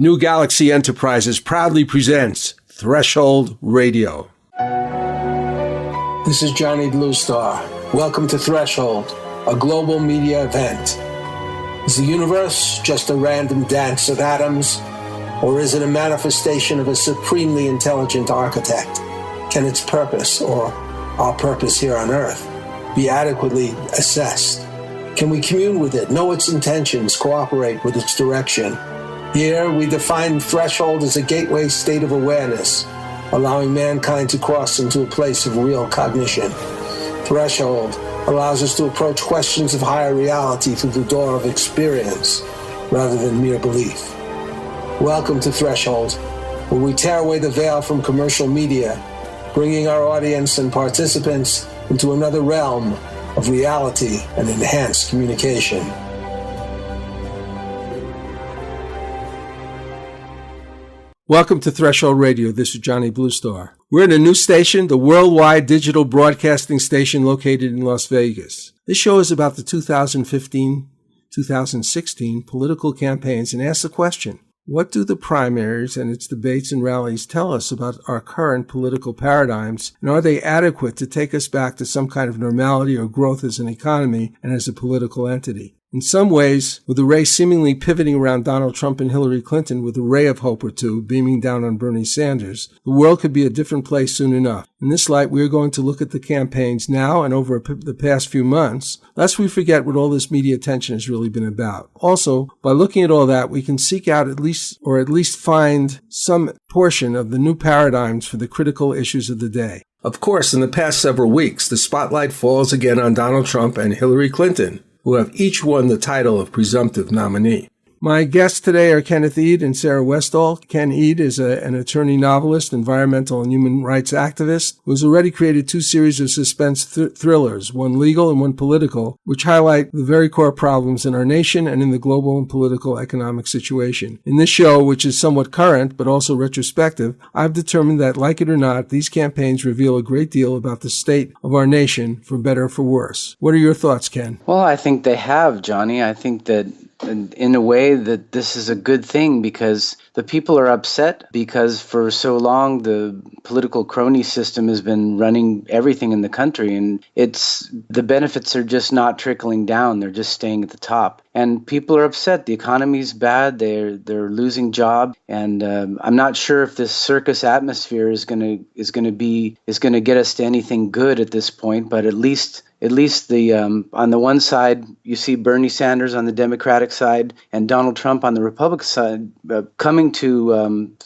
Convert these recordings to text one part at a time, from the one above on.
New Galaxy Enterprises proudly presents Threshold Radio. This is Johnny Bluestar. Welcome to Threshold, a global media event. Is the universe just a random dance of atoms, or is it a manifestation of a supremely intelligent architect? Can its purpose, or our purpose here on Earth, be adequately assessed? Can we commune with it, know its intentions, cooperate with its direction? Here, we define threshold as a gateway state of awareness, allowing mankind to cross into a place of real cognition. Threshold allows us to approach questions of higher reality through the door of experience, rather than mere belief. Welcome to Threshold, where we tear away the veil from commercial media, bringing our audience and participants into another realm of reality and enhanced communication. Welcome to Threshold Radio. This is Johnny Bluestar. We're at a new station, the worldwide digital broadcasting station located in Las Vegas. This show is about the 2015-2016 political campaigns and asks the question, what do the primaries and its debates and rallies tell us about our current political paradigms, and are they adequate to take us back to some kind of normality or growth as an economy and as a political entity? In some ways, with the race seemingly pivoting around Donald Trump and Hillary Clinton with a ray of hope or two beaming down on Bernie Sanders, the world could be a different place soon enough. In this light, we are going to look at the campaigns now and over the past few months, lest we forget what all this media attention has really been about. Also, by looking at all that, we can seek out at least find some portion of the new paradigms for the critical issues of the day. Of course, in the past several weeks, the spotlight falls again on Donald Trump and Hillary Clinton, who have each won the title of presumptive nominee. My guests today are Kenneth Eade and Sarah Westall. Ken Eade is an attorney, novelist, environmental and human rights activist who has already created two series of suspense thrillers, one legal and one political, which highlight the very core problems in our nation and in the global and political economic situation. In this show, which is somewhat current but also retrospective, I've determined that, like it or not, these campaigns reveal a great deal about the state of our nation, for better or for worse. What are your thoughts, Ken? Well, I think they have, Johnny. I think that in a way that this is a good thing because the people are upset because for so long the political crony system has been running everything in the country, and the benefits are just not trickling down. They're just staying at the top. And people are upset. The economy's bad. They're losing jobs, and I'm not sure if this circus atmosphere is going to get us to anything good at this point. But at least the on the one side, you see Bernie Sanders on the Democratic side and Donald Trump on the Republican side coming to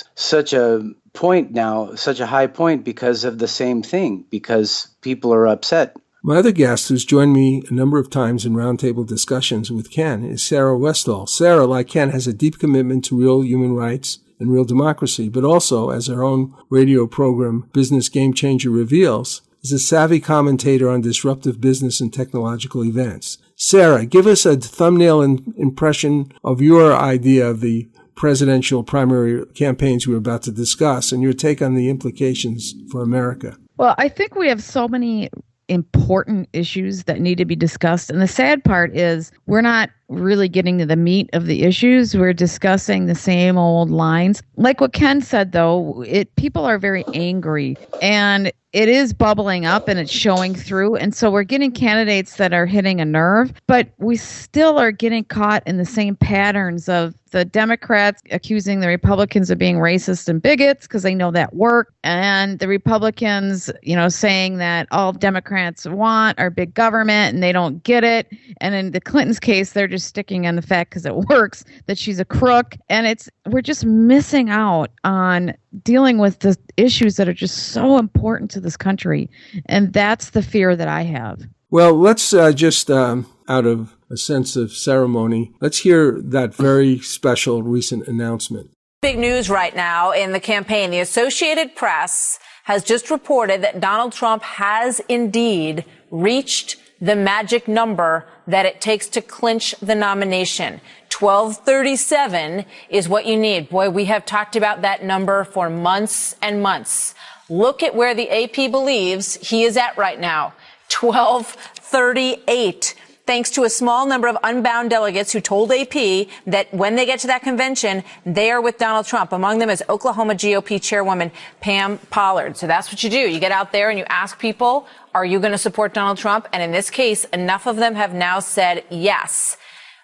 such a high point because of the same thing, because people are upset. My other guest, who's joined me a number of times in roundtable discussions with Ken, is Sarah Westall. Sarah, like Ken, has a deep commitment to real human rights and real democracy, but also, as her own radio program, Business Game Changer, reveals, is a savvy commentator on disruptive business and technological events. Sarah, give us a thumbnail impression of your idea of the presidential primary campaigns we're about to discuss and your take on the implications for America. Well, I think we have so many important issues that need to be discussed. And the sad part is we're not really getting to the meat of the issues. We're discussing the same old lines. Like what Ken said, though, people are very angry and it is bubbling up and it's showing through. And so we're getting candidates that are hitting a nerve, but we still are getting caught in the same patterns of the Democrats accusing the Republicans of being racist and bigots because they know that work. And the Republicans, saying that all Democrats want are big government and they don't get it. And in the Clintons' case, they're just sticking on the fact because it works that she's a crook. And we're just missing out on dealing with the issues that are just so important to this country. And that's the fear that I have. Well, let's just out of a sense of ceremony, let's hear that very special recent announcement. Big news right now in the campaign. The Associated Press has just reported that Donald Trump has indeed reached the magic number that it takes to clinch the nomination. 1237 is what you need. Boy, we have talked about that number for months and months. Look at where the AP believes he is at right now. 1238. thanks to a small number of unbound delegates who told AP that when they get to that convention, they are with Donald Trump. Among them is Oklahoma GOP chairwoman Pam Pollard. So that's what you do. You get out there and you ask people, are you going to support Donald Trump? And in this case, enough of them have now said yes.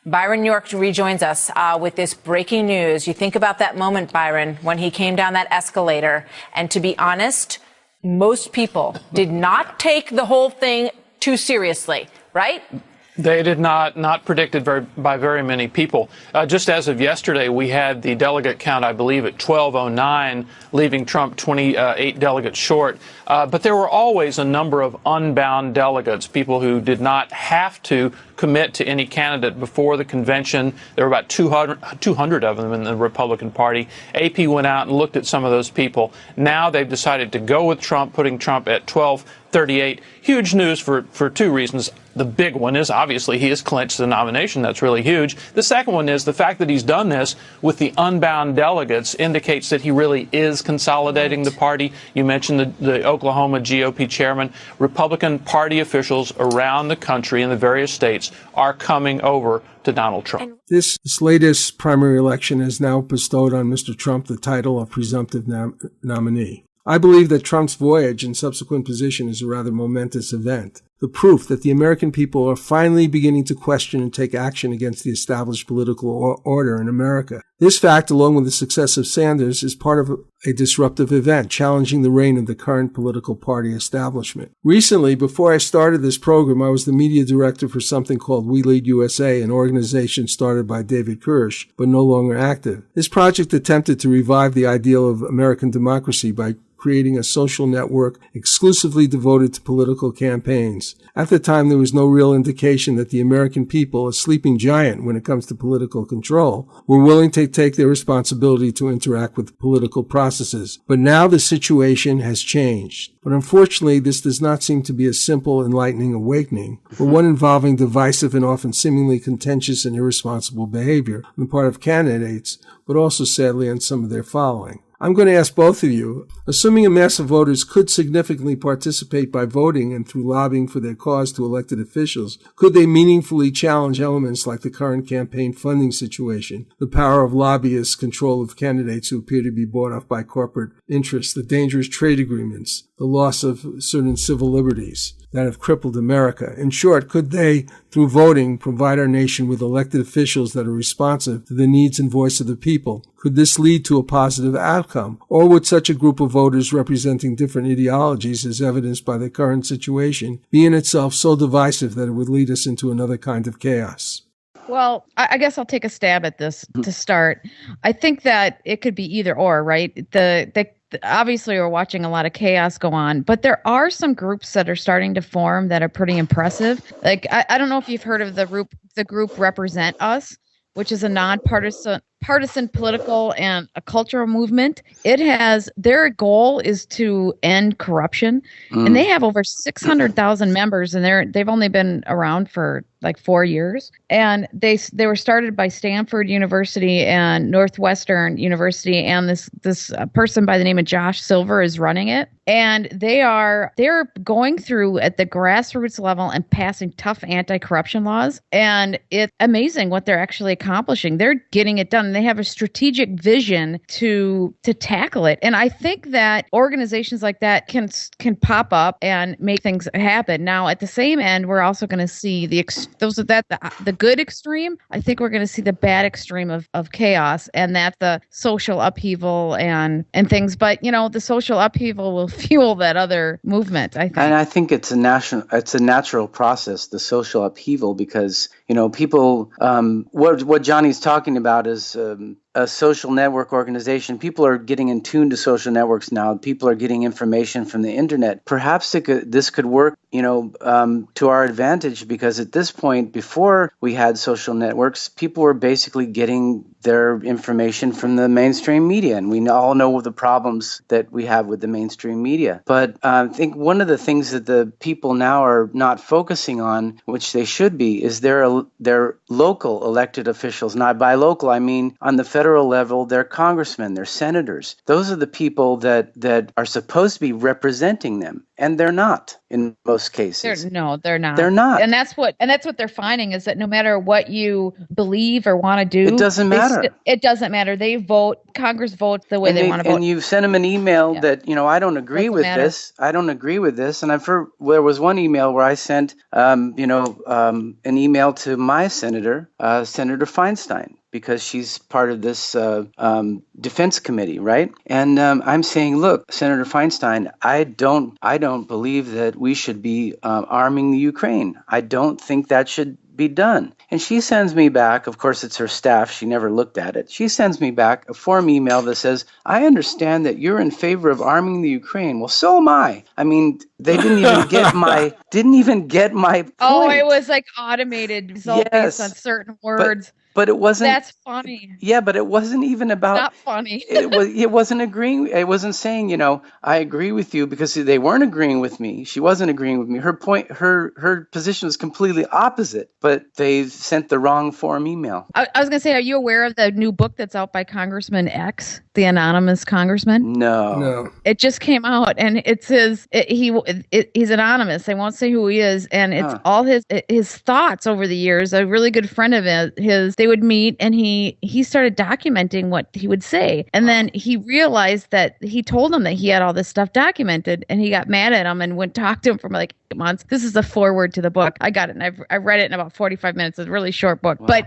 Byron York rejoins us with this breaking news. You think about that moment, Byron, when he came down that escalator. And to be honest, most people did not take the whole thing too seriously, right? They did not predicted by very many people. Just as of yesterday, we had the delegate count, I believe, at 1209, leaving Trump 28 delegates short. But there were always a number of unbound delegates, people who did not have to commit to any candidate before the convention. There were about 200 of them in the Republican Party. AP went out and looked at some of those people. Now they've decided to go with Trump, putting Trump at 1238. Huge news for two reasons. The big one is, obviously, he has clinched the nomination. That's really huge. The second one is the fact that he's done this with the unbound delegates indicates that he really is consolidating the party. You mentioned the Oklahoma GOP chairman. Republican Party officials around the country in the various states are coming over to Donald Trump. This latest primary election has now bestowed on Mr. Trump the title of presumptive nominee. I believe that Trump's voyage and subsequent position is a rather momentous event. The proof that the American people are finally beginning to question and take action against the established political order in America. This fact, along with the success of Sanders, is part of a disruptive event, challenging the reign of the current political party establishment. Recently, before I started this program, I was the media director for something called We Lead USA, an organization started by David Kirsch, but no longer active. This project attempted to revive the ideal of American democracy by creating a social network exclusively devoted to political campaigns. At the time, there was no real indication that the American people, a sleeping giant when it comes to political control, were willing to take their responsibility to interact with political processes. But now the situation has changed. But unfortunately, this does not seem to be a simple, enlightening awakening, but one involving divisive and often seemingly contentious and irresponsible behavior on the part of candidates, but also sadly on some of their following. I'm going to ask both of you, assuming a mass of voters could significantly participate by voting and through lobbying for their cause to elected officials, could they meaningfully challenge elements like the current campaign funding situation, the power of lobbyists' control of candidates who appear to be bought off by corporate interests, the dangerous trade agreements, the loss of certain civil liberties that have crippled America? In short, could they, through voting, provide our nation with elected officials that are responsive to the needs and voice of the people? Could this lead to a positive outcome? Or would such a group of voters representing different ideologies, as evidenced by the current situation, be in itself so divisive that it would lead us into another kind of chaos? Well, I guess I'll take a stab at this to start. I think that it could be either or, right? Obviously, we're watching a lot of chaos go on, but there are some groups that are starting to form that are pretty impressive. Like, I don't know if you've heard of the group Represent Us, which is a nonpartisan political and a cultural movement. Their goal is to end corruption, and they have over 600,000 members, and they've only been around for like 4 years. And they were started by Stanford University and Northwestern University, and this person by the name of Josh Silver is running it. And they're going through at the grassroots level and passing tough anti-corruption laws. And it's amazing what they're actually accomplishing. They're getting it done. And they have a strategic vision to tackle it. And I think that organizations like that can pop up and make things happen. Now, at the same end, we're also going to see the good extreme. I think we're going to see the bad extreme of chaos, and that's the social upheaval and things. But the social upheaval will fuel that other movement, I think. And I think it's a natural process, the social upheaval, because people. What Johnny's talking about is a social network organization. People are getting in tune to social networks now. People are getting information from the internet. Perhaps this could work, to our advantage, because at this point, before we had social networks, people were basically getting their information from the mainstream media, and we all know the problems that we have with the mainstream media. But I think one of the things that the people now are not focusing on, which they should be, is their local elected officials. Not by local, I mean on the federal level, their congressmen, their senators. Those are the people that are supposed to be representing them. and they're not in most cases. They're not. They're not. And that's what they're finding, is that no matter what you believe or want to do, it doesn't matter. It doesn't matter. They vote. Congress votes the way they want to vote. And you send them an email that, I don't agree with this. I don't agree with this. And there was one email where I sent, an email to my senator, Senator Feinstein, because she's part of this defense committee, right? And I'm saying, look, Senator Feinstein, I don't believe that we should be arming the Ukraine. I don't think that should be done. And she sends me back, of course it's her staff, she never looked at it. She sends me back a form email that says, I understand that you're in favor of arming the Ukraine. Well, so am I. I mean, they didn't even get my point. Oh, it was like automated result based on certain words. But it wasn't. That's funny. Yeah, but it wasn't even about. Not funny. It wasn't agreeing. It wasn't saying, I agree with you, because they weren't agreeing with me. She wasn't agreeing with me. Her point, her position was completely opposite. But they sent the wrong form email. I was going to say, are you aware of the new book that's out by Congressman X, the anonymous congressman? No. It just came out, and it says he's anonymous. I won't say who he is, and it's all his thoughts over the years. A really good friend of his. They would meet, and he started documenting what he would say. And then he realized that he told him that he had all this stuff documented, and he got mad at him and went talk to him for like 8 months. This is the foreword to the book. I got it, and I read it in about 45 minutes. It's a really short book. Wow. But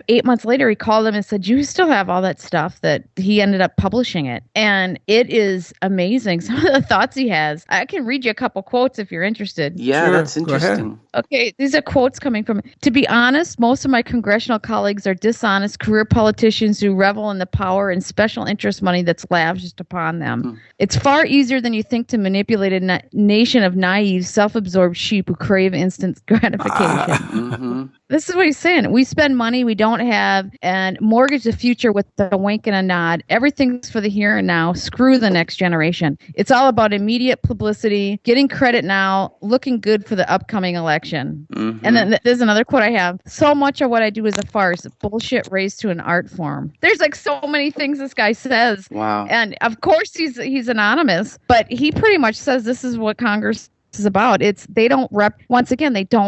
8 months later, he called him and said, you still have all that stuff, that he ended up publishing it. And it is amazing. Some of the thoughts he has. I can read you a couple quotes if you're interested. Yeah, sure. That's interesting. Okay, these are quotes coming from, to be honest, most of my congressional colleagues are dishonest career politicians who revel in the power and special interest money that's lavished upon them. It's far easier than you think to manipulate a nation of naive, self-absorbed sheep who crave instant gratification. This is what he's saying. We spend money we don't have and mortgage the future with a wink and a nod. Everything's for the here and now. Screw the next generation. It's all about immediate publicity, getting credit now, looking good for the upcoming election. And then there's another quote I have. So much of what I do is a farce. Bullshit raised to an art form. There's like so many things this guy says. Wow. And of course he's anonymous, but he pretty much says this is what Congress is about. They don't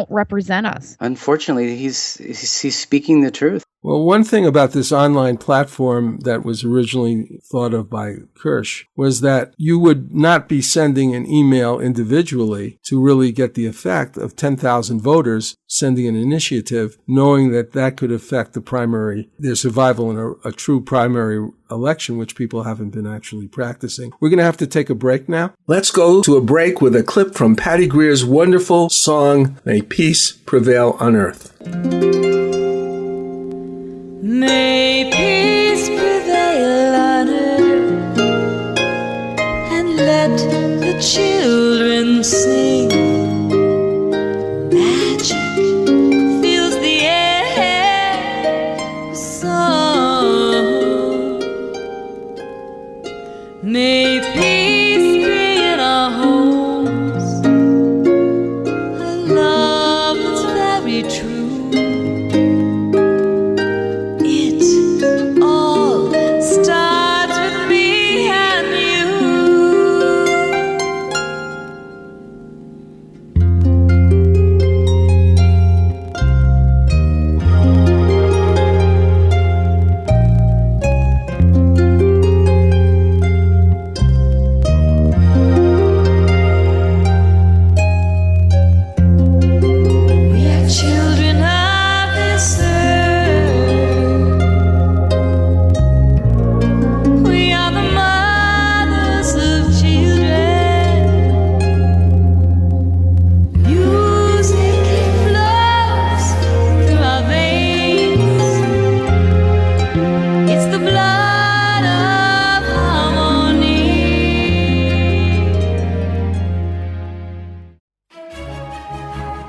represent us. Unfortunately, he's speaking the truth. Well, one thing about this online platform that was originally thought of by Kirsch was that you would not be sending an email individually to really get the effect of 10,000 voters sending an initiative, knowing that could affect their survival in a true primary election, which people haven't been actually practicing. We're going to have to take a break now. Let's go to a break with a clip from Patty Greer's wonderful song, May Peace Prevail on Earth. May peace prevail on earth, and let the children sing. Magic fills the air with song. May peace be in our homes, a love that's very true.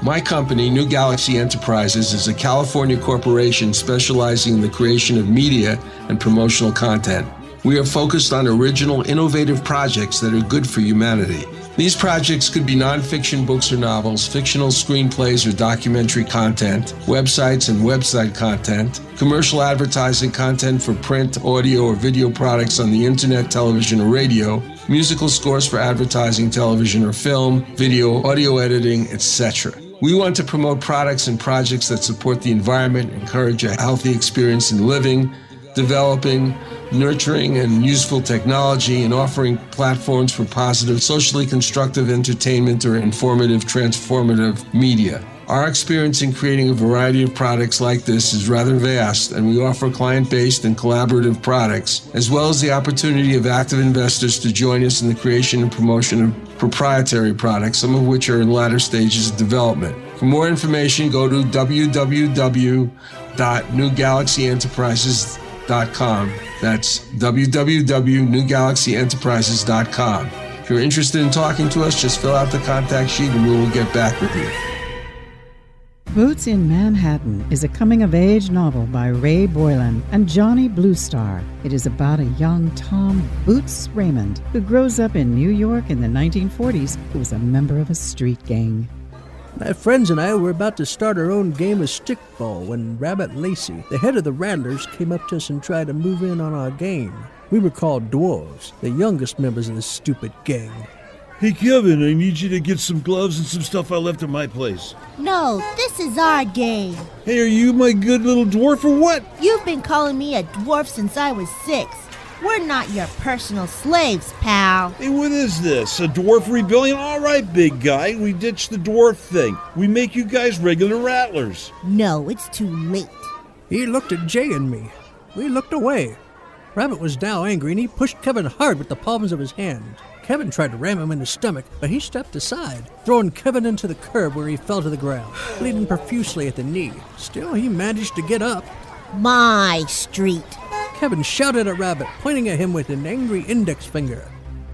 My company, New Galaxy Enterprises, is a California corporation specializing in the creation of media and promotional content. We are focused on original, innovative projects that are good for humanity. These projects could be nonfiction books or novels, fictional screenplays or documentary content, websites and website content, commercial advertising content for print, audio, or video products on the internet, television, or radio, musical scores for advertising, television, or film, video, audio editing, etc. We want to promote products and projects that support the environment, encourage a healthy experience in living, developing, nurturing, and useful technology, and offering platforms for positive, socially constructive entertainment or informative, transformative media. Our experience in creating a variety of products like this is rather vast, and we offer client-based and collaborative products, as well as the opportunity of active investors to join us in the creation and promotion of proprietary products, some of which are in latter stages of development. For more information, go to www.newgalaxyenterprises.com. That's www.newgalaxyenterprises.com. If you're interested in talking to us, just fill out the contact sheet and we will get back with you. Boots in Manhattan is a coming-of-age novel by Ray Boylan and Johnny Bluestar. It is about a young Tom Boots Raymond who grows up in New York in the 1940s who was a member of a street gang. My friends and I were about to start our own game of stickball when Rabbit Lacey, the head of the Rattlers, came up to us and tried to move in on our game. We were called dwarves, the youngest members of this stupid gang. Hey, Kevin, I need you to get some gloves and some stuff I left at my place. No, this is our game. Hey, are you my good little dwarf or what? You've been calling me a dwarf since I was 6. We're not your personal slaves, pal. Hey, what is this? A dwarf rebellion? All right, big guy, we ditched the dwarf thing. We make you guys regular rattlers. No, it's too late. He looked at Jay and me. We looked away. Rabbit was now angry, and he pushed Kevin hard with the palms of his hand. Kevin tried to ram him in the stomach, but he stepped aside, throwing Kevin into the curb where he fell to the ground, bleeding profusely at the knee. Still, he managed to get up. My street. Kevin shouted at Rabbit, pointing at him with an angry index finger.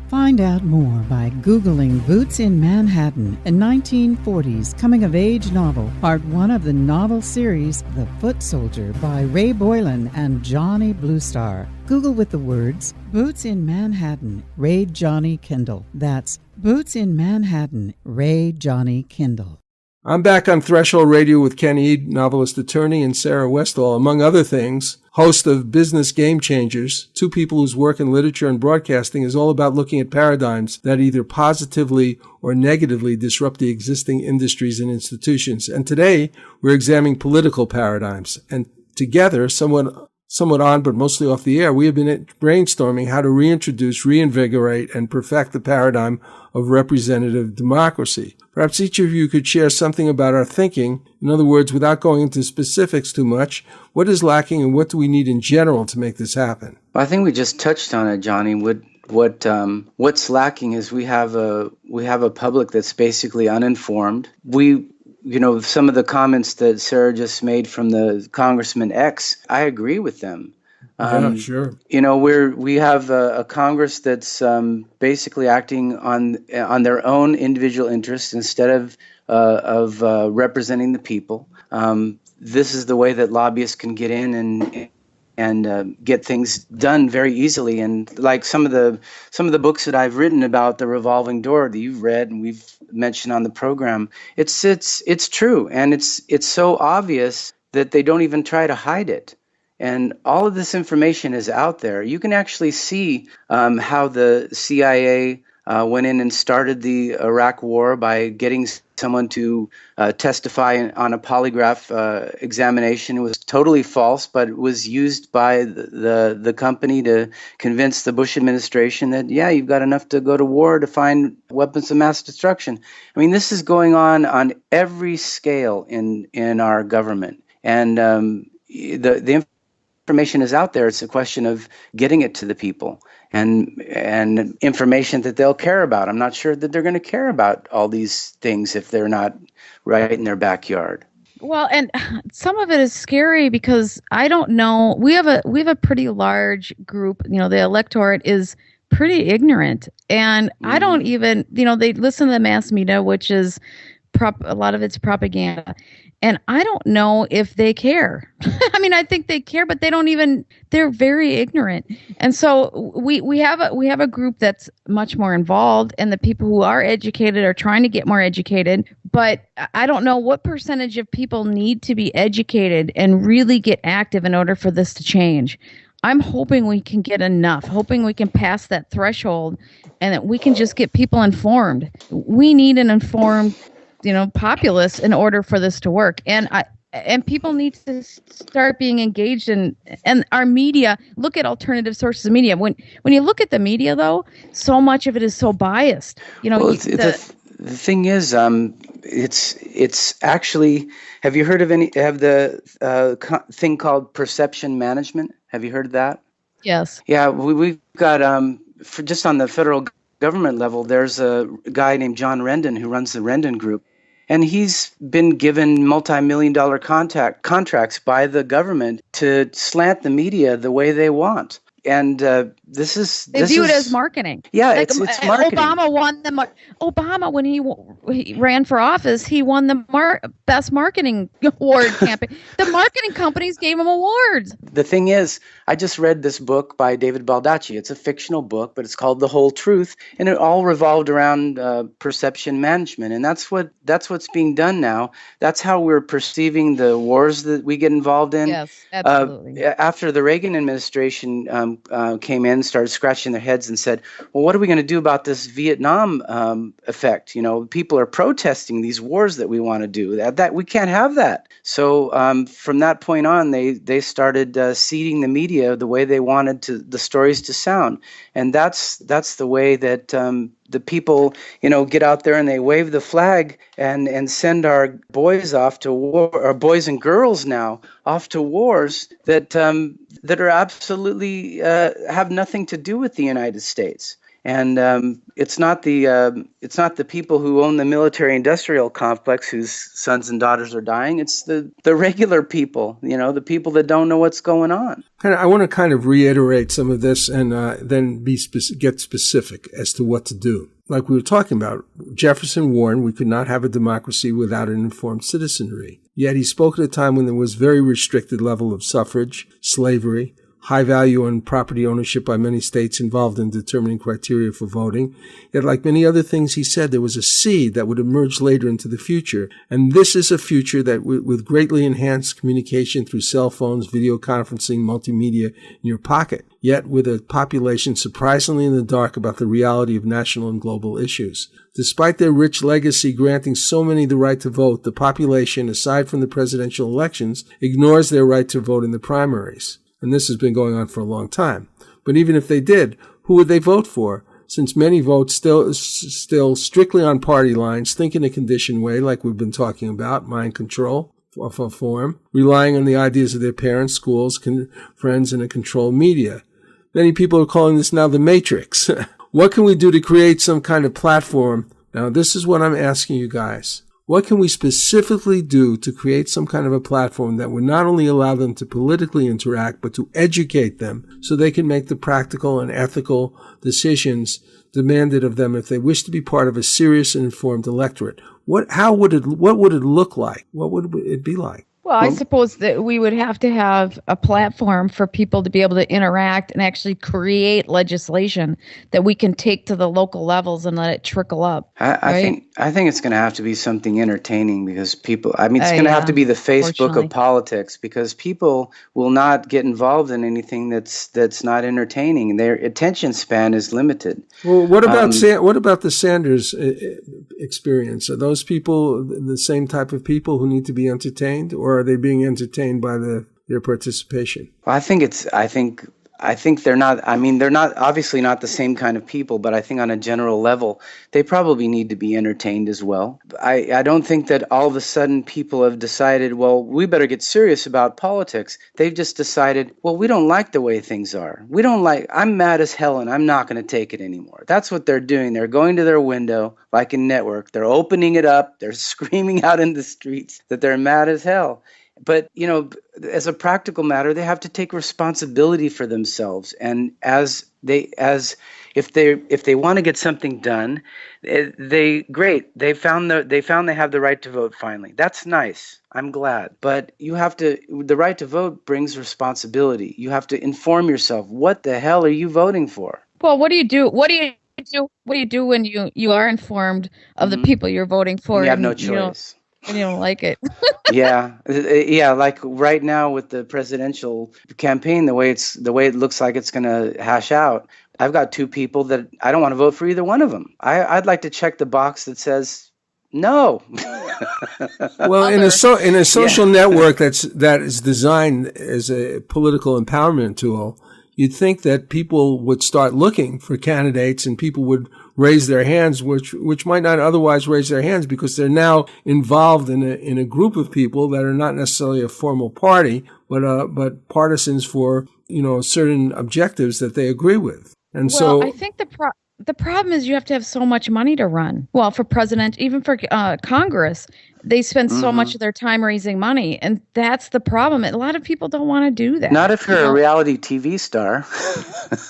Find out more by Googling Boots in Manhattan, a 1940s coming-of-age novel, part 1 of the novel series The Foot Soldier by Ray Boylan and Johnny Bluestar. Google with the words, Boots in Manhattan, Ray Johnny Kindle. That's Boots in Manhattan, Ray Johnny Kindle. I'm back on Threshold Radio with Ken Eade, novelist attorney, and Sarah Westall, among other things, host of Business Game Changers, two people whose work in literature and broadcasting is all about looking at paradigms that either positively or negatively disrupt the existing industries and institutions. And today, we're examining political paradigms. And together, somewhat on but mostly off the air, we have been brainstorming how to reintroduce, reinvigorate, and perfect the paradigm of representative democracy. Perhaps each of you could share something about our thinking. In other words, without going into specifics too much, what is lacking and what do we need in general to make this happen? Well, I think we just touched on it, Johnny. What's lacking is we have a public that's basically uninformed. Some of the comments that Sarah just made from the Congressman X, I agree with them. Sure. We have a Congress that's basically acting on their own individual interests instead of representing the people. This is the way that lobbyists can get in and get things done very easily. And like some of the books that I've written about the revolving door that you've read and we've mentioned on the program, it's true, and it's so obvious that they don't even try to hide it. And all of this information is out there. You can actually see how the CIA went in and started the Iraq War by getting someone to testify on a polygraph examination. It was totally false, but it was used by the company to convince the Bush administration that, yeah, you've got enough to go to war to find weapons of mass destruction. I mean, this is going on every scale in our government. And the information is out there. It's a question of getting it to the people and information that they'll care about. I'm not sure that they're going to care about all these things if they're not right in their backyard. Well, and some of it is scary because I don't know. We have a pretty large group. The electorate is pretty ignorant, and I don't even. They listen to the mass media, which is a lot of it's propaganda. And I don't know if they care. I mean, I think they care, but they're very ignorant. And so we have a group that's much more involved, and the people who are educated are trying to get more educated. But I don't know what percentage of people need to be educated and really get active in order for this to change. I'm hoping we can get enough, hoping we can pass that threshold and that we can just get people informed. We need an informed, populace in order for this to work. And people need to start being engaged in, and our media, look at alternative sources of media. When you look at the media, though, so much of it is so biased. The thing is, it's actually, have you heard of the thing called perception management? Have you heard of that? Yes. Yeah, we've got, for just on the federal government level, there's a guy named John Rendon who runs the Rendon Group. And he's been given multi-million-dollar contracts by the government to slant the media the way they want. And they view it as marketing. Yeah, it's marketing. Obama, when he ran for office, he won the best marketing award campaign. The marketing companies gave him awards. The thing is, I just read this book by David Baldacci. It's a fictional book, but it's called The Whole Truth, and it all revolved around perception management. And that's what's being done now. That's how we're perceiving the wars that we get involved in. Yes, absolutely. After the Reagan administration came in, started scratching their heads and said, well, what are we going to do about this Vietnam effect? People are protesting these wars that we want to do. That we can't have that. So from that point on, they started seeding the media the way they wanted the stories to sound. And that's the way that the people, get out there and they wave the flag and send our boys off to war, or boys and girls now off to wars that are absolutely have nothing to do with the United States. And it's not the people who own the military-industrial complex whose sons and daughters are dying. It's the regular people, the people that don't know what's going on. I want to kind of reiterate some of this and then get specific as to what to do. Like we were talking about, Jefferson warned we could not have a democracy without an informed citizenry. Yet he spoke at a time when there was very restricted level of suffrage, slavery, high value on property ownership by many states involved in determining criteria for voting. Yet, like many other things he said, there was a seed that would emerge later into the future. And this is a future that with greatly enhanced communication through cell phones, video conferencing, multimedia in your pocket, yet with a population surprisingly in the dark about the reality of national and global issues. Despite their rich legacy granting so many the right to vote, the population, aside from the presidential elections, ignores their right to vote in the primaries. And this has been going on for a long time. But even if they did, who would they vote for? Since many vote still strictly on party lines, think in a conditioned way, like we've been talking about, mind control of a form, relying on the ideas of their parents, schools, friends, and a controlled media. Many people are calling this now the matrix. What can we do to create some kind of platform? Now, this is what I'm asking you guys. What can we specifically do to create some kind of a platform that would not only allow them to politically interact, but to educate them so they can make the practical and ethical decisions demanded of them if they wish to be part of a serious and informed electorate? What would it look like? What would it be like? Well, I suppose that we would have to have a platform for people to be able to interact and actually create legislation that we can take to the local levels and let it trickle up. I think it's going to have to be something entertaining because people, it's going to have to be the Facebook of politics because people will not get involved in anything that's not entertaining. Their attention span is limited. Well, what about the Sanders experience? Are those people the same type of people who need to be entertained, or are they being entertained by their participation? Well, I think they're not. They're not obviously not the same kind of people, but I think on a general level, they probably need to be entertained as well. I don't think that all of a sudden people have decided, well, we better get serious about politics. They've just decided, well, we don't like the way things are. I'm mad as hell and I'm not going to take it anymore. That's what they're doing. They're going to their window, like in Network. They're opening it up. They're screaming out in the streets that they're mad as hell. But, as a practical matter, they have to take responsibility for themselves. And if they want to get something done, they found they have the right to vote finally. That's nice. I'm glad. But the right to vote brings responsibility. You have to inform yourself. What the hell are you voting for? Well, what do you do? What do you do when you are informed of the people you're voting for? You have no choice. And you don't like it. Yeah. Like right now with the presidential campaign, the way it looks like it's going to hash out, I've got two people that I don't want to vote for either one of them. I'd like to check the box that says no. Well, in a social network that is designed as a political empowerment tool, you'd think that people would start looking for candidates and people would raise their hands, which might not otherwise raise their hands because they're now involved in a group of people that are not necessarily a formal party, but partisans for, certain objectives that they agree with. And I think the problem is you have to have so much money to run. Well, for president, even for Congress, they spend so much of their time raising money. And that's the problem. A lot of people don't want to do that. Not if you're a reality TV star.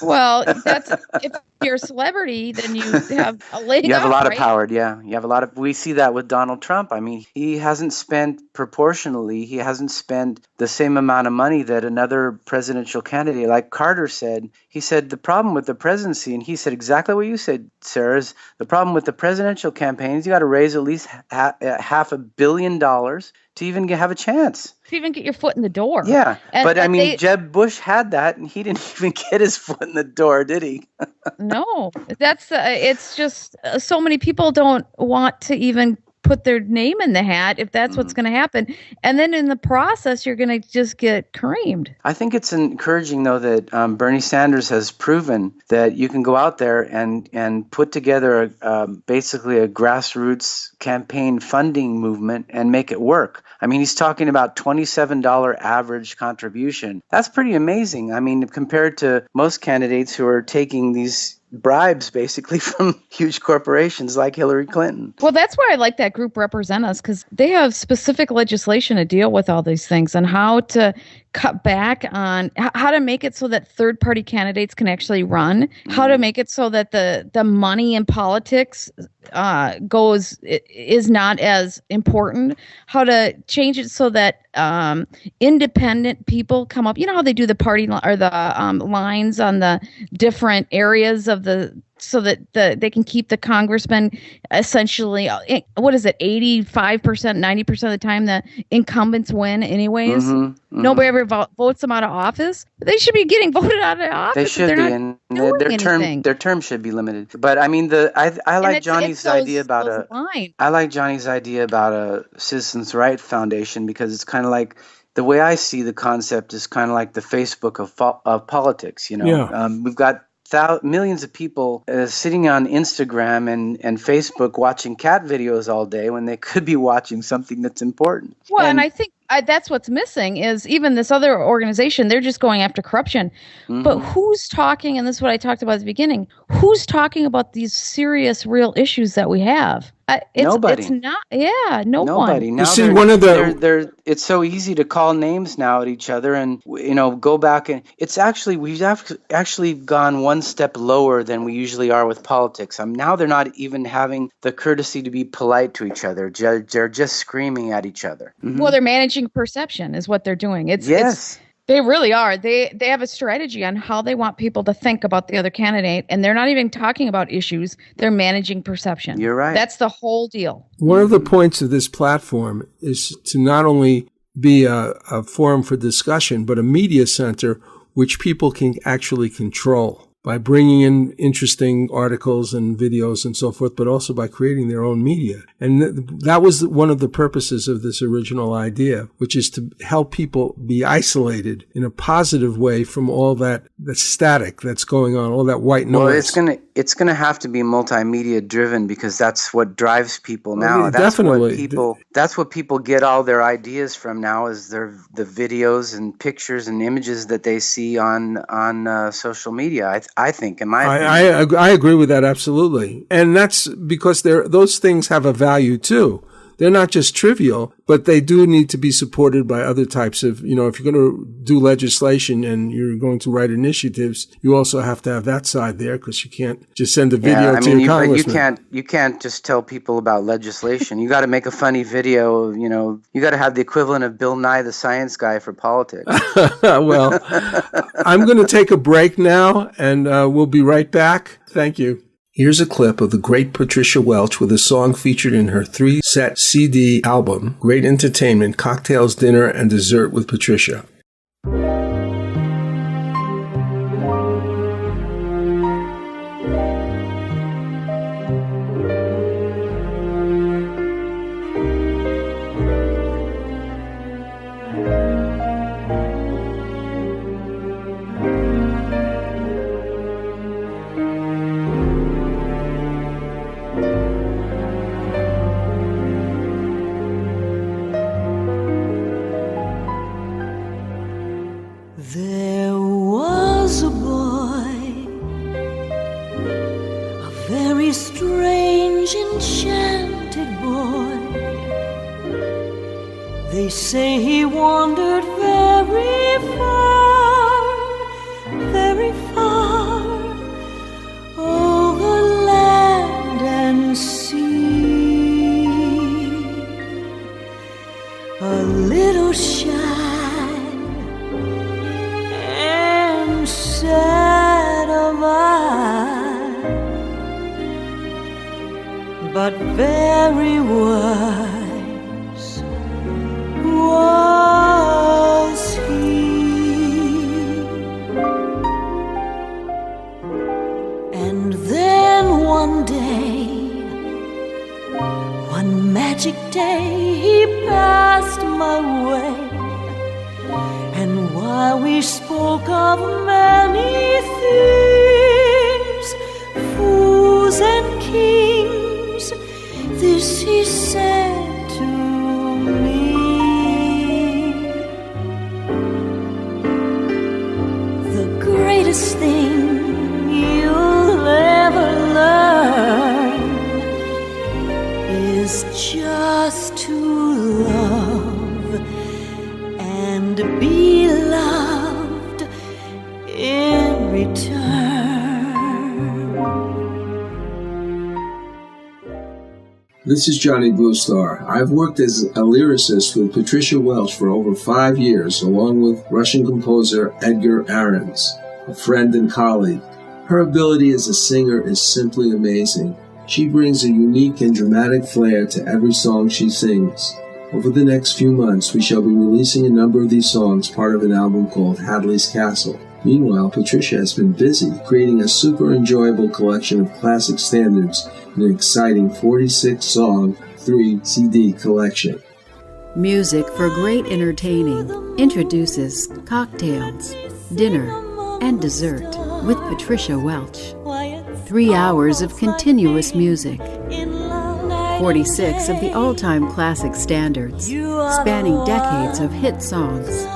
Well, if you're a celebrity, then you have a leg You have up, a lot right? of power, yeah. You have a lot of. We see that with Donald Trump. I mean, he hasn't spent the same amount of money that another presidential candidate, like Carter, said. He said the problem with the presidency, and he said exactly what you said, Sarah, is the problem with the presidential campaigns. You got to raise at least $500 million to even have a chance. To even get your foot in the door. Yeah, but I mean, Jeb Bush had that, and he didn't even get his foot in the door, did he? No, it's just so many people don't want to even put their name in the hat if that's what's going to happen. And then in the process, you're going to just get creamed. I think it's encouraging, though, that Bernie Sanders has proven that you can go out there and put together basically a grassroots campaign funding movement and make it work. I mean, he's talking about $27 average contribution. That's pretty amazing. I mean, compared to most candidates who are taking these bribes basically from huge corporations like Hillary Clinton. Well, that's why I like that group Represent Us, because they have specific legislation to deal with all these things and how to cut back on how to make it so that third-party candidates can actually run, how to make it so that the money in politics is not as important, how to change it so that independent people come up. You know how they do the party or the lines on the different areas of so that they can keep the congressman essentially, what is it, 85%, 90% of the time the incumbents win anyways. Nobody ever votes them out of office. They should be getting voted out of office. They should be, and their term should be limited. But I mean, I like Johnny's idea about a citizens' right foundation, because it's kind of like, the way I see the concept is kind of like the Facebook of politics. We've got millions of people sitting on Instagram and Facebook watching cat videos all day when they could be watching something that's important. Well, and I think that's what's missing is even this other organization, they're just going after corruption. But who's talking, and this is what I talked about at the beginning, who's talking about these serious, real issues that we have? Nobody. It's not. Yeah, nobody. Now it's so easy to call names now at each other and go back, and we've actually gone one step lower than we usually are with politics. Now they're not even having the courtesy to be polite to each other. They're just screaming at each other. Well, they're managing perception is what they're doing. They really are. They have a strategy on how they want people to think about the other candidate, and they're not even talking about issues. They're managing perception. You're right. That's the whole deal. One of the points of this platform is to not only be a forum for discussion, but a media center which people can actually control by bringing in interesting articles and videos and so forth, but also by creating their own media. And that was one of the purposes of this original idea, which is to help people be isolated in a positive way from all the static that's going on, all that white noise. Well, it's gonna have to be multimedia driven, because that's what drives people now. Yeah, definitely. That's what people get all their ideas from now, is the videos and pictures and images that they see on social media. I think, in my opinion. I agree with that absolutely, and that's because those things have a value too. they're not just trivial, but they do need to be supported by other types of, if you're going to do legislation and you're going to write initiatives, you also have to have that side there, because you can't just send a video to your congressman. You can't just tell people about legislation. You got to make a funny video. You got to have the equivalent of Bill Nye the Science Guy for politics. Well, I'm going to take a break now, and we'll be right back. Thank you. Here's a clip of the great Patricia Welch with a song featured in her 3-set CD album, Great Entertainment, Cocktails, Dinner, and Dessert with Patricia. There was a boy, a very strange, enchanted boy. They say he wandered very far, over land and sea. A little shy, sad of eye, but very wise was he. And then one day, one magic day, he passed my way. And while we spoke of many things, fools and kings, this he said to me: the greatest thing you'll ever learn is just to love and be loved in return. This is Johnny Bluestar. I've worked as a lyricist with Patricia Welch for over 5 years, along with Russian composer Edgar Ahrens, a friend and colleague. Her ability as a singer is simply amazing. She brings a unique and dramatic flair to every song she sings. Over the next few months, we shall be releasing a number of these songs, part of an album called Hadley's Castle. Meanwhile, Patricia has been busy creating a super enjoyable collection of classic standards in an exciting 46-song, 3-CD collection. Music for Great Entertaining introduces Cocktails, Dinner, and Dessert with Patricia Welch. 3 hours of continuous music. 46 of the all-time classic standards, spanning decades of hit songs.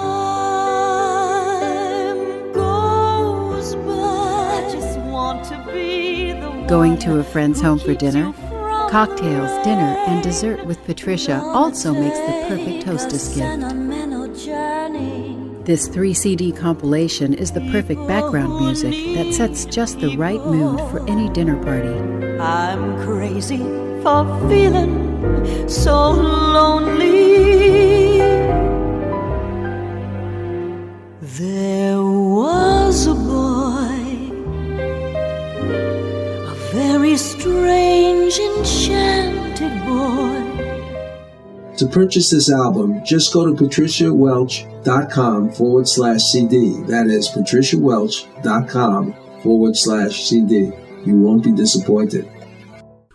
Going to a friend's home for dinner? Cocktails, Dinner, and Dessert with Patricia also makes the perfect hostess gift. This 3-CD compilation is the perfect background music that sets just the right mood for any dinner party. I'm crazy for feeling so lonely. There was a boy, a very strange, enchanted boy. To purchase this album, just go to patriciawelch.com/CD. That is patriciawelch.com/CD. You won't be disappointed.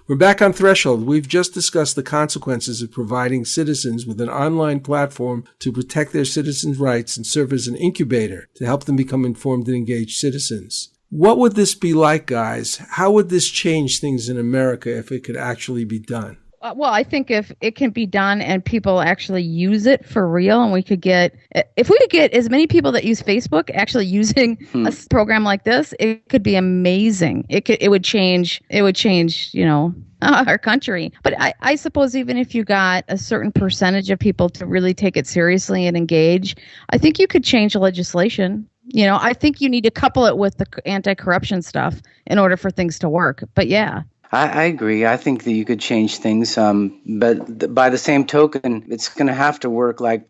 We're back on Threshold. We've just discussed the consequences of providing citizens with an online platform to protect their citizens' rights and serve as an incubator to help them become informed and engaged citizens. What would this be like, guys? How would this change things in America if it could actually be done? Well, I think if it can be done and people actually use it for real, and if we could get as many people that use Facebook actually using a program like this, it could be amazing. It would change, our country. But I suppose even if you got a certain percentage of people to really take it seriously and engage, I think you could change the legislation. I think you need to couple it with the anti-corruption stuff in order for things to work. But yeah. I agree. I think that you could change things, but by the same token, it's going to have to work like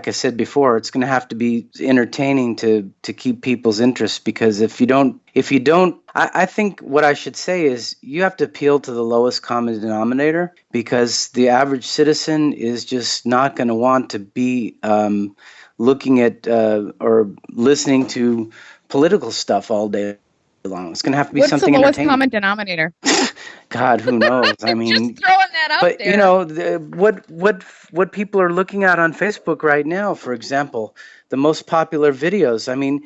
I said before. It's going to have to be entertaining to keep people's interest. Because if you don't, I think what I should say is you have to appeal to the lowest common denominator, because the average citizen is just not going to want to be looking at or listening to political stuff all day long. It's going to have to be something entertaining. What's the lowest common denominator? God, who knows? I mean, just throwing that out there. What people are looking at on Facebook right now, for example, the most popular videos. I mean,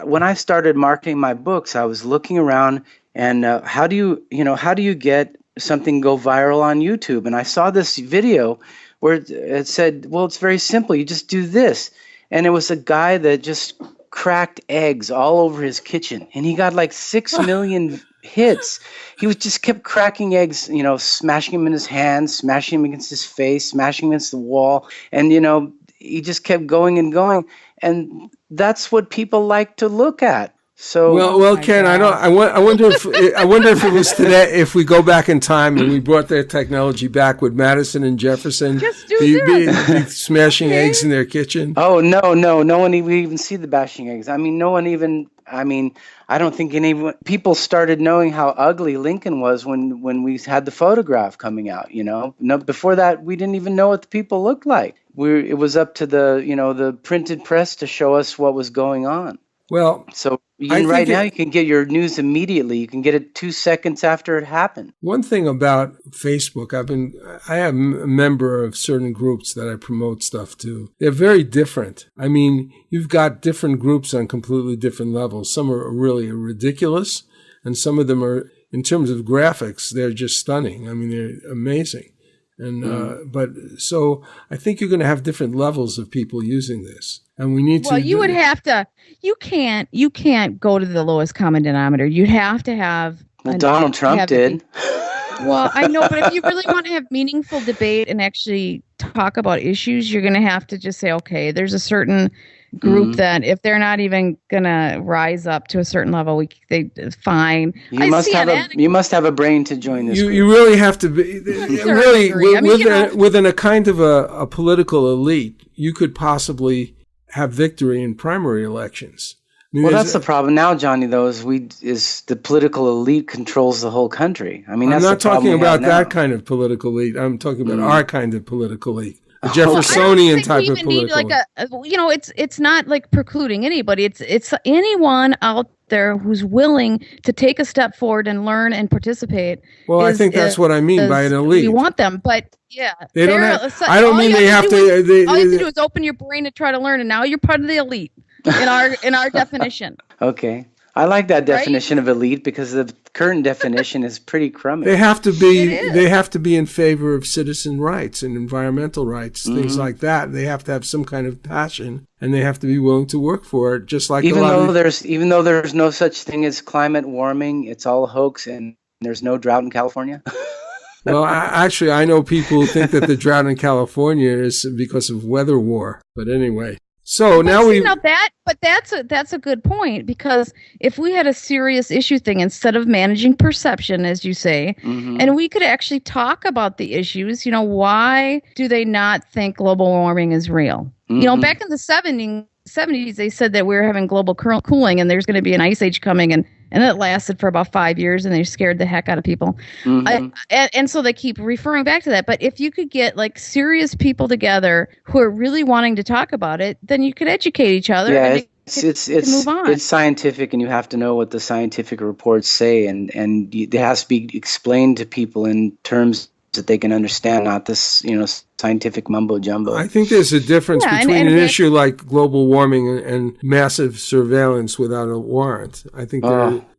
when I started marketing my books, I was looking around and how do you get something go viral on YouTube? And I saw this video where it said, well, it's very simple. You just do this. And it was a guy that just cracked eggs all over his kitchen, and he got like 6 million hits. He just kept cracking eggs, smashing them in his hands, smashing them against his face, smashing them against the wall, and he just kept going and going, and that's what people like to look at. So well, Ken, I wonder if it was today. If we go back in time and we brought their technology back, would Madison and Jefferson be smashing eggs in their kitchen? Oh no one even see the bashing eggs. I mean, I don't think any people started knowing how ugly Lincoln was when we had the photograph coming out. No, before that we didn't even know what the people looked like. It was up to the printed press to show us what was going on. Well, so right now you can get your news immediately. You can get it 2 seconds after it happened. One thing about Facebook, I am a member of certain groups that I promote stuff to. They're very different. I mean, you've got different groups on completely different levels. Some are really ridiculous, and some of them are, in terms of graphics, they're just stunning. I mean, they're amazing. And but so I think you're going to have different levels of people using this, and we need to. Well, you would have to. You can't go to the lowest common denominator. You'd have to have. Well, Donald Trump did. Well, I know, but if you really want to have meaningful debate and actually talk about issues, you're going to have to just say, okay, there's a certain group that if they're not even going to rise up to a certain level, fine. You must have a brain to join this group. You really have to be really within a kind of a political elite. You could possibly have victory in primary elections. Well, that's the problem now, Johnny. Though, is the political elite controls the whole country. I mean, I'm that's not the talking about that kind of political elite. I'm talking about our kind of political elite. A Jeffersonian type of political. It's not like precluding anybody. It's anyone out there who's willing to take a step forward and learn and participate. Well, I think that's what I mean by an elite. We want them, but yeah, they don't have. I don't mean they have to. All you have to do is open your brain and try to learn, and now you're part of the elite in our definition. Okay. I like that definition of elite because the current definition is pretty crummy. They have to be. They have to be in favor of citizen rights and environmental rights, things like that. They have to have some kind of passion, and they have to be willing to work for it. Just like even though there's no such thing as climate warming, it's all a hoax, and there's no drought in California. Well, actually, I know people who think that the drought in California is because of weather war. But anyway. So now that's a good point, because if we had a serious issue thing instead of managing perception, as you say, and we could actually talk about the issues, why do they not think global warming is real? Back in the 70s, they said that we were having global cooling and there's going to be an ice age coming, and it lasted for about 5 years, and they scared the heck out of people. And so they keep referring back to that. But if you could get like serious people together who are really wanting to talk about it, then you could educate each other. Yeah, and move on. It's scientific, and you have to know what the scientific reports say, and it has to be explained to people in terms that they can understand, not this, scientific mumbo jumbo. I think there's a difference between an issue like global warming and massive surveillance without a warrant. I think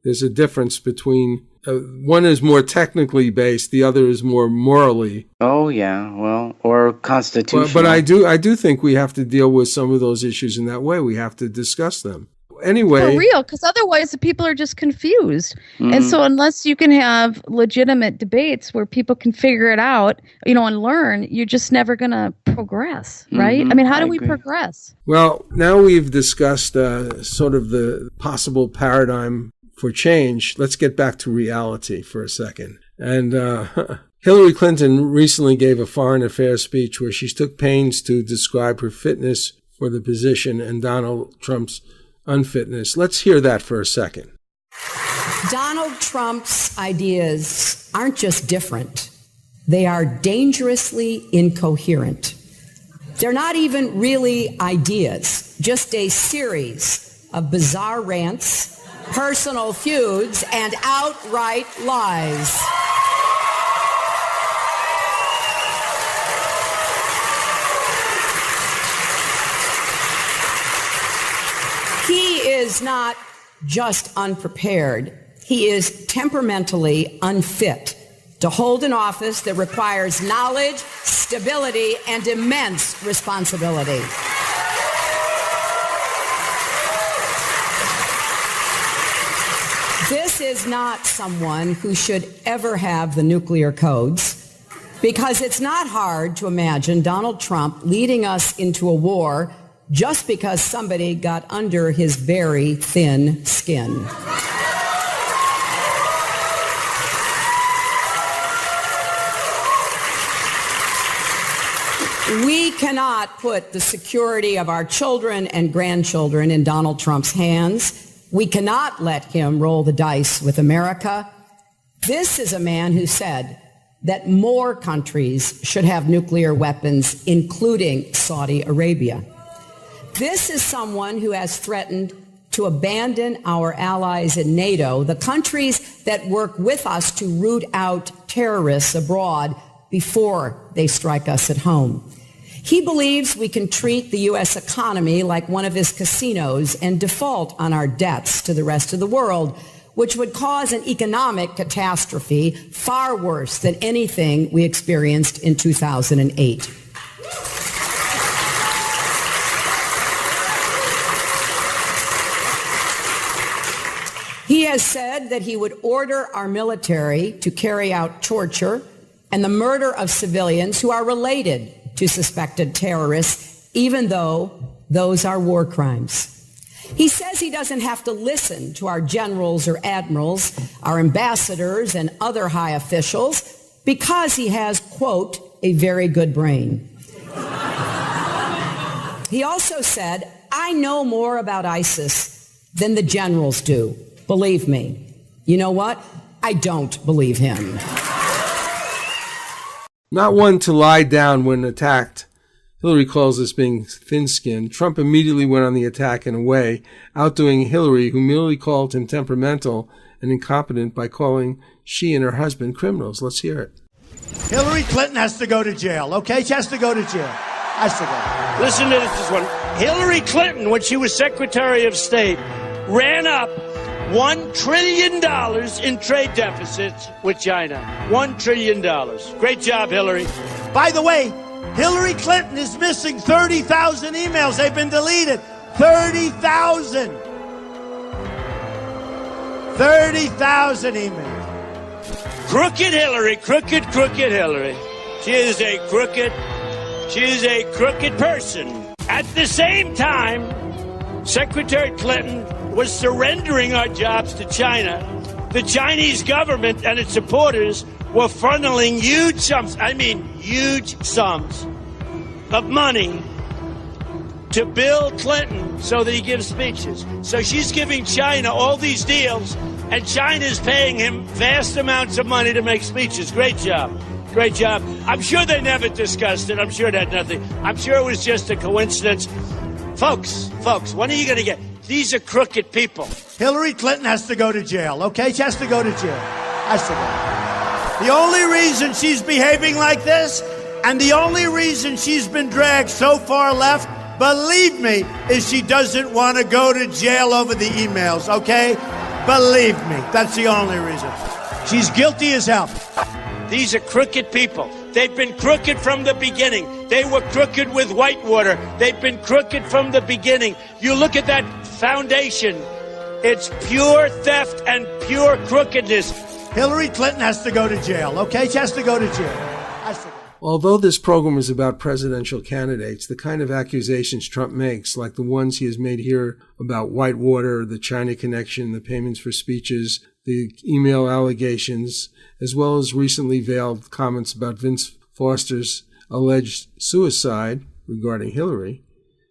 there's a difference between one is more technically based, the other is more morally. Oh yeah, well, or constitutional. But I do think we have to deal with some of those issues in that way. We have to discuss them. Anyway, for real, because otherwise the people are just confused. And so unless you can have legitimate debates where people can figure it out, and learn, you're just never going to progress, right? I mean, how do we progress? Well, now we've discussed sort of the possible paradigm for change. Let's get back to reality for a second. And Hillary Clinton recently gave a foreign affairs speech where she took pains to describe her fitness for the position and Donald Trump's unfitness. Let's hear that for a second. Donald Trump's ideas aren't just different. They are dangerously incoherent. They're not even really ideas, just a series of bizarre rants, personal feuds, and outright lies. He is not just unprepared. He is temperamentally unfit to hold an office that requires knowledge, stability, and immense responsibility. This is not someone who should ever have the nuclear codes, because it's not hard to imagine Donald Trump leading us into a war just because somebody got under his very thin skin. We cannot put the security of our children and grandchildren in Donald Trump's hands. We cannot let him roll the dice with America. This is a man who said that more countries should have nuclear weapons, including Saudi Arabia. This is someone who has threatened to abandon our allies in NATO, the countries that work with us to root out terrorists abroad before they strike us at home. He believes we can treat the U.S. economy like one of his casinos and default on our debts to the rest of the world, which would cause an economic catastrophe far worse than anything we experienced in 2008. He has said that he would order our military to carry out torture and the murder of civilians who are related to suspected terrorists, even though those are war crimes. He says he doesn't have to listen to our generals or admirals, our ambassadors and other high officials, because he has, quote, a very good brain. He also said, I know more about ISIS than the generals do. Believe me. You know what? I don't believe him. Not one to lie down when attacked. Hillary calls this being thin-skinned. Trump immediately went on the attack in a way, outdoing Hillary, who merely called him temperamental and incompetent by calling she and her husband criminals. Let's hear it. Hillary Clinton has to go to jail, okay? She has to go to jail. Has to go. Listen to this one. Hillary Clinton, when she was Secretary of State, ran up $1 trillion in trade deficits with China. $1 trillion. Great job, Hillary. By the way, Hillary Clinton is missing 30,000 emails. They've been deleted. 30,000. 30,000 emails. Crooked Hillary, crooked Hillary. She is a crooked person. At the same time, Secretary Clinton was surrendering our jobs to China. The Chinese government and its supporters were funneling huge sums of money to Bill Clinton so that he gives speeches. So she's giving China all these deals, and China's paying him vast amounts of money to make speeches. Great job. Great job. I'm sure they never discussed it. I'm sure it had nothing. I'm sure it was just a coincidence. Folks, when are you going to get... These are crooked people. Hillary Clinton has to go to jail, okay? She has to go to jail. Has to go. The only reason she's behaving like this, and the only reason she's been dragged so far left, believe me, is she doesn't want to go to jail over the emails, okay? Believe me, that's the only reason. She's guilty as hell. These are crooked people. They've been crooked from the beginning. They were crooked with Whitewater. They've been crooked from the beginning. You look at that foundation. It's pure theft and pure crookedness. Hillary Clinton has to go to jail, okay? She has to go to jail. Although this program is about presidential candidates, the kind of accusations Trump makes, like the ones he has made here about Whitewater, the China connection, the payments for speeches, the email allegations, as well as recently veiled comments about Vince Foster's alleged suicide regarding Hillary,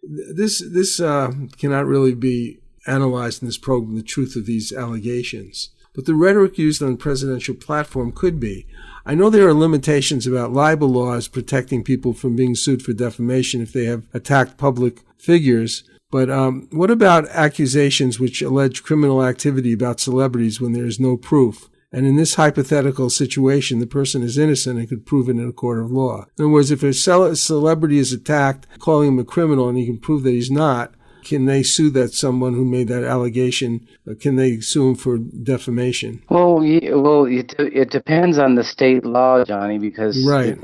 this cannot really be analyzed in this program, the truth of these allegations. But the rhetoric used on the presidential platform could be. I know there are limitations about libel laws protecting people from being sued for defamation if they have attacked public figures, but what about accusations which allege criminal activity about celebrities when there is no proof? And in this hypothetical situation, the person is innocent and could prove it in a court of law. In other words, if a celebrity is attacked, calling him a criminal, and he can prove that he's not, can they sue that someone who made that allegation? Can they sue him for defamation? Well, it depends on the state law, Johnny, because, right.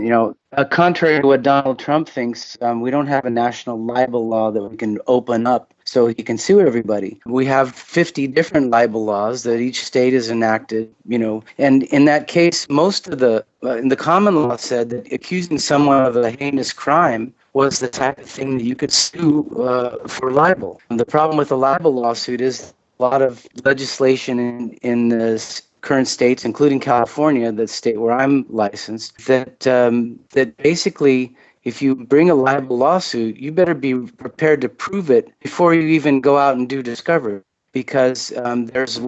Contrary to what Donald Trump thinks, we don't have a national libel law that we can open up so he can sue everybody. We have 50 different libel laws that each state has enacted, and in that case, most of the common law said that accusing someone of a heinous crime was the type of thing that you could sue for libel. And the problem with the libel lawsuit is a lot of legislation in the current states, including California, the state where I'm licensed, that basically, if you bring a libel lawsuit, you better be prepared to prove it before you even go out and do discovery. Because there's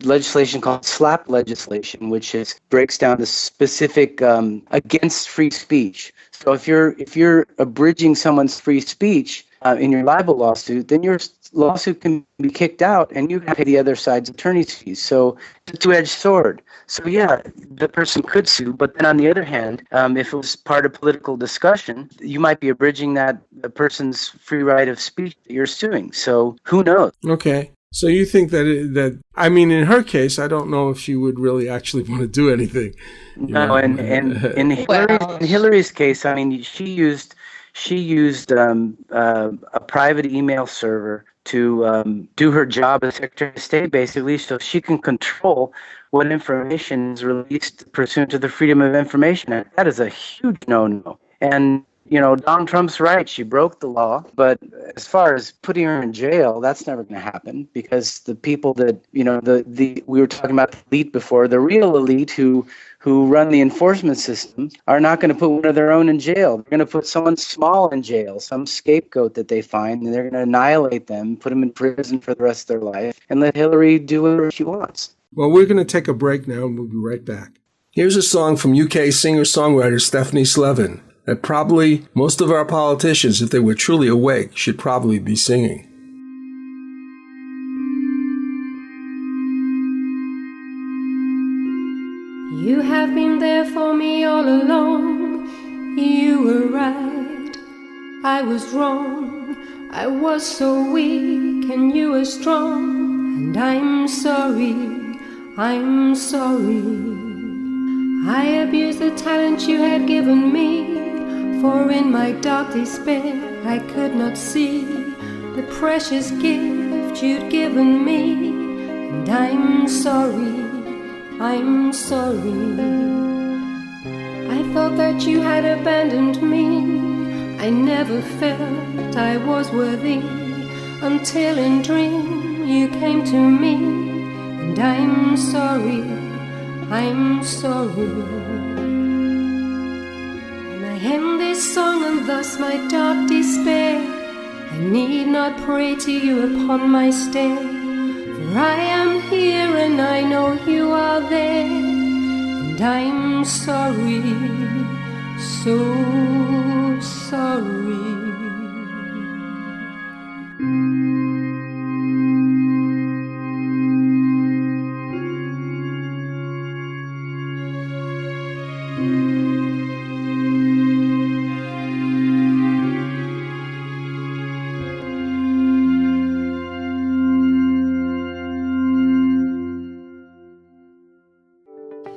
legislation called SLAPP legislation, which breaks down the specific against free speech. So if you're abridging someone's free speech in your libel lawsuit, then your lawsuit can be kicked out, and you can pay the other side's attorney's fees. So it's a two-edged sword. So yeah, the person could sue, but then on the other hand, if it was part of political discussion, you might be abridging the person's free right of speech that you're suing. So who knows? Okay. So you think that in her case, I don't know if she would really actually want to do anything. No, and in Hillary's case, she used a private email server to do her job as Secretary of State, basically, so she can control what information is released pursuant to the Freedom of Information Act. That is a huge no-no. And Donald Trump's right. She broke the law. But as far as putting her in jail, that's never going to happen because the people that, we were talking about the elite before, the real elite who run the enforcement system are not going to put one of their own in jail. They're going to put someone small in jail, some scapegoat that they find, and they're going to annihilate them, put them in prison for the rest of their life, and let Hillary do whatever she wants. Well, we're going to take a break now, and we'll be right back. Here's a song from UK singer-songwriter Stephanie Slevin that probably most of our politicians, if they were truly awake, should probably be singing. You have been there for me all along. You were right, I was wrong. I was so weak and you were strong. And I'm sorry, I'm sorry. I abused the talent you had given me, for in my dark despair I could not see the precious gift you'd given me. And I'm sorry, I'm sorry. I thought that you had abandoned me. I never felt I was worthy until in dream you came to me. And I'm sorry, I'm sorry. And I end this song and thus my dark despair. I need not pray to you upon my stair, for I am here and I know you are there. And I'm sorry, so sorry.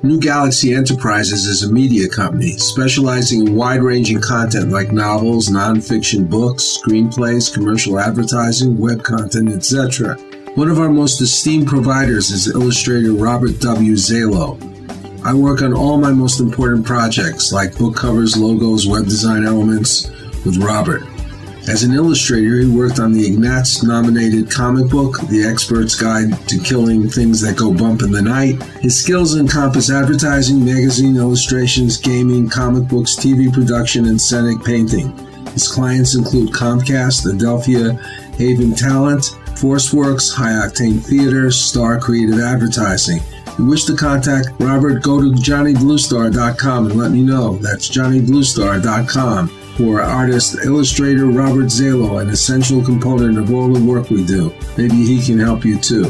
New Galaxy Enterprises is a media company specializing in wide-ranging content like novels, nonfiction books, screenplays, commercial advertising, web content, etc. One of our most esteemed providers is illustrator Robert W. Zalo. I work on all my most important projects like book covers, logos, web design elements with Robert. As an illustrator, he worked on the Ignatz-nominated comic book, The Expert's Guide to Killing Things That Go Bump in the Night. His skills encompass advertising, magazine illustrations, gaming, comic books, TV production, and scenic painting. His clients include Comcast, Adelphia, Haven Talent, ForceWorks, High Octane Theater, Star Creative Advertising. If you wish to contact Robert, go to JohnnyBlueStar.com and let me know. That's JohnnyBlueStar.com. For artist illustrator Robert Zalo, an essential component of all the work we do. Maybe he can help you too.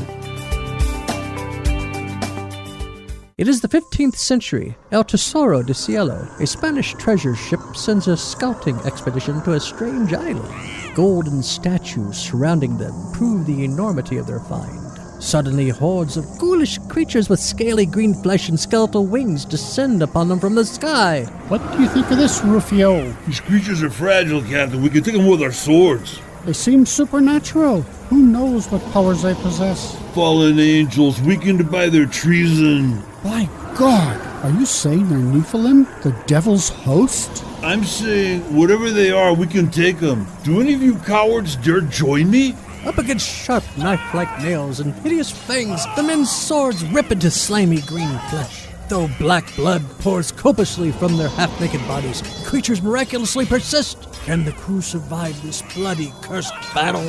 It is the 15th century. El Tesoro de Cielo, a Spanish treasure ship, sends a scouting expedition to a strange island. Golden statues surrounding them prove the enormity of their find. Suddenly, hordes of ghoulish creatures with scaly green flesh and skeletal wings descend upon them from the sky. What do you think of this, Rufio? These creatures are fragile, Captain. We can take them with our swords. They seem supernatural. Who knows what powers they possess? Fallen angels, weakened by their treason. My God! Are you saying they're Nephilim, the devil's host? I'm saying, whatever they are, we can take them. Do any of you cowards dare join me? Up against sharp knife-like nails and hideous fangs, the men's swords rip into slimy green flesh. Though black blood pours copiously from their half-naked bodies, creatures miraculously persist. Can the crew survive this bloody, cursed battle?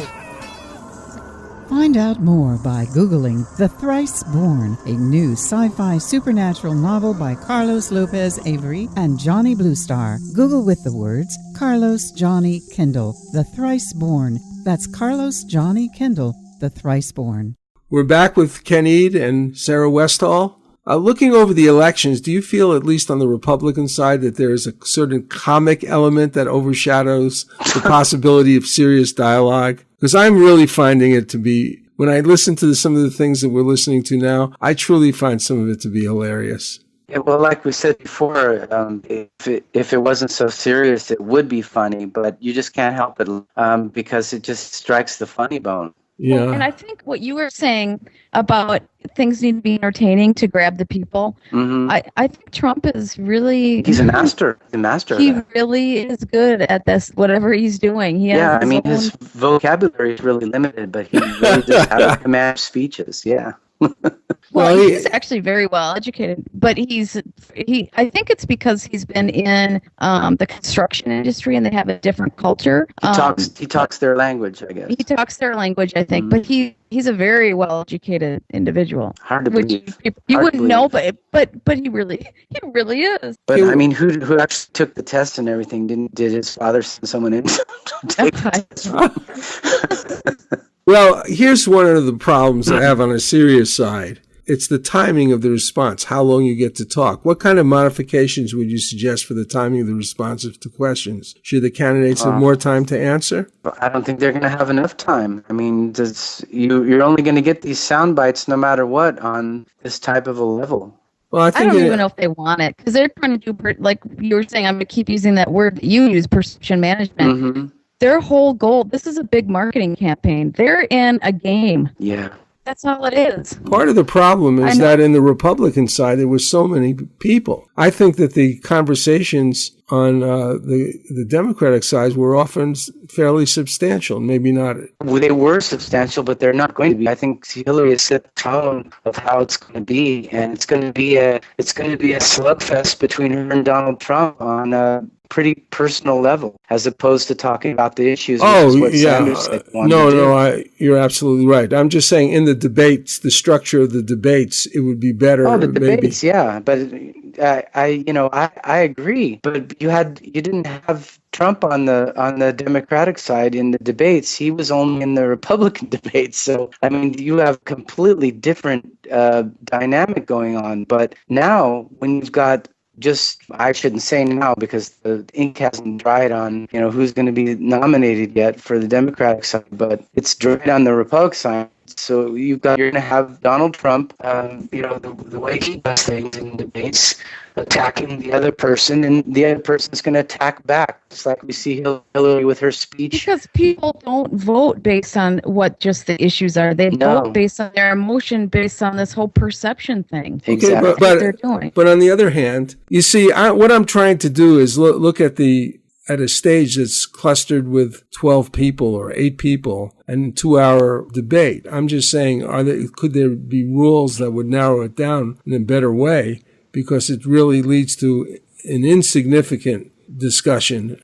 Find out more by Googling The Thrice Born, a new sci-fi supernatural novel by Carlos Lopez Avery and Johnny Bluestar. Google with the words Carlos Johnny Kendall, The Thrice Born. That's Carlos Johnny Kendall, The Thrice Born. We're back with Ken Eade and Sarah Westall. Looking over the elections, do you feel, at least on the Republican side, that there is a certain comic element that overshadows the possibility of serious dialogue? Because I'm really finding it to be, when I listen to some of the things that we're listening to now, I truly find some of it to be hilarious. Yeah, well, like we said before, if it wasn't so serious, it would be funny, but you just can't help it because it just strikes the funny bone. Yeah. Well, and I think what you were saying about things need to be entertaining to grab the people. Mm-hmm. I think Trump is really... He's a master. The master. He really is good at this, whatever he's doing. His vocabulary is really limited, but he really does have to command speeches. Yeah. Well, he's actually very well educated, but I think it's because he's been in the construction industry and they have a different culture. He talks their language, I guess. He talks their language, I think, but he's a very well educated individual. Hard to believe. You wouldn't know, but he really is. But I mean, who actually took the test and everything? Did his father send someone in to take the test? Well, here's one of the problems I have on a serious side. It's the timing of the response, how long you get to talk. What kind of modifications would you suggest for the timing of the responses to questions? Should the candidates have more time to answer? I don't think they're going to have enough time. I mean, you're only going to get these sound bites no matter what on this type of a level. Well, I don't even know if they want it, because they're trying to do, like you were saying, I'm going to keep using that word that you use, perception management. Mm-hmm. Their whole goal, this is a big marketing campaign. They're in a game. Yeah. That's all it is. Part of the problem is that in the Republican side, there were so many people. I think that the conversations on the Democratic side were often fairly substantial, maybe not. Well, they were substantial, but they're not going to be. I think Hillary has set the tone of how it's going to be, and it's going to be a slugfest between her and Donald Trump on a pretty personal level, as opposed to talking about the issues. Sanders said you're absolutely right. I'm just saying, in the debates, the structure of the debates, it would be better. Oh, the debates, yeah, but I agree. But you didn't have Trump on the Democratic side in the debates. He was only in the Republican debates. So I mean, you have completely different dynamic going on. But now, when you've got I shouldn't say now because the ink hasn't dried on, who's going to be nominated yet for the Democratic side, but it's dried on the Republican side. So you're going to have Donald Trump, the way he does things in debates, attacking the other person, and the other person's going to attack back, just like we see Hillary with her speech. Because people don't vote based on what just the issues are. They vote based on their emotion, based on this whole perception thing. Exactly. Okay, what they're doing. But on the other hand, you see, what I'm trying to do is look at a stage that's clustered with 12 people or 8 people and 2-hour debate. I'm just saying, could there be rules that would narrow it down in a better way? Because it really leads to an insignificant discussion